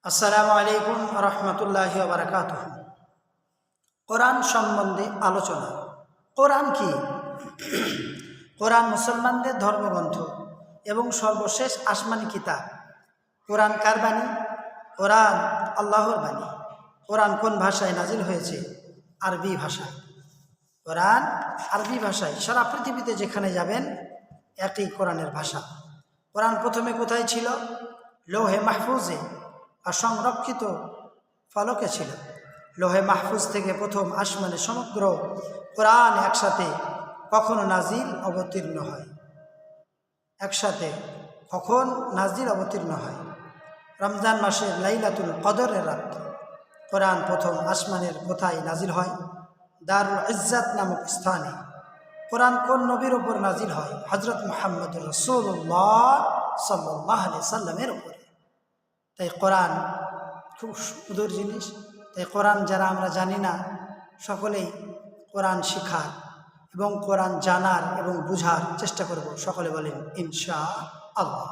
আসসালামু আলাইকুম রহমতুল্লাহি ওয়া বারাকাতুহু। কোরআন সম্বন্ধে আলোচনা। কোরআন কি? কোরআন মুসলমানদের ধর্মগ্রন্থ এবং সর্বশেষ আসমানি কিতাব। কোরআন কার বাণী? কোরআন আল্লাহর বাণী। কোরআন কোন ভাষায় নাজিল হয়েছে? আরবি ভাষায়। কোরআন আরবি ভাষায়। সারা পৃথিবীতে যেখানে যাবেন একই কোরআনের ভাষা। কোরআন প্রথমে কোথায় ছিল? লৌহে মাহফুজে আর সংরক্ষিত ফলকে ছিল। লৌহে মাহফুজ থেকে প্রথম আসমানে সমগ্র কোরআন একসাথে কখনো নাজিল অবতীর্ণ হয়। একসাথে কখন নাজিল অবতীর্ণ হয়? রমজান মাসের লাইলাতুল কদরের রাত কোরআন প্রথম আসমানের কোথায় নাজিল হয়? দারুল ইজ্জাত নামক স্থানে। কোরআন কোন নবীর ওপর নাজিল হয়? হযরত মুহাম্মদুর রাসূলুল্লাহ সাল্লাল্লাহু আলাইহি সাল্লামের ওপরে। তাই কোরআন খুব সুন্দর জিনিস। তাই কোরআন যারা আমরা জানি না সকলেই কোরআন শিখার এবং কোরআন জানার এবং বুঝার চেষ্টা করব। সকলে বলেন ইনশাআল্লাহ।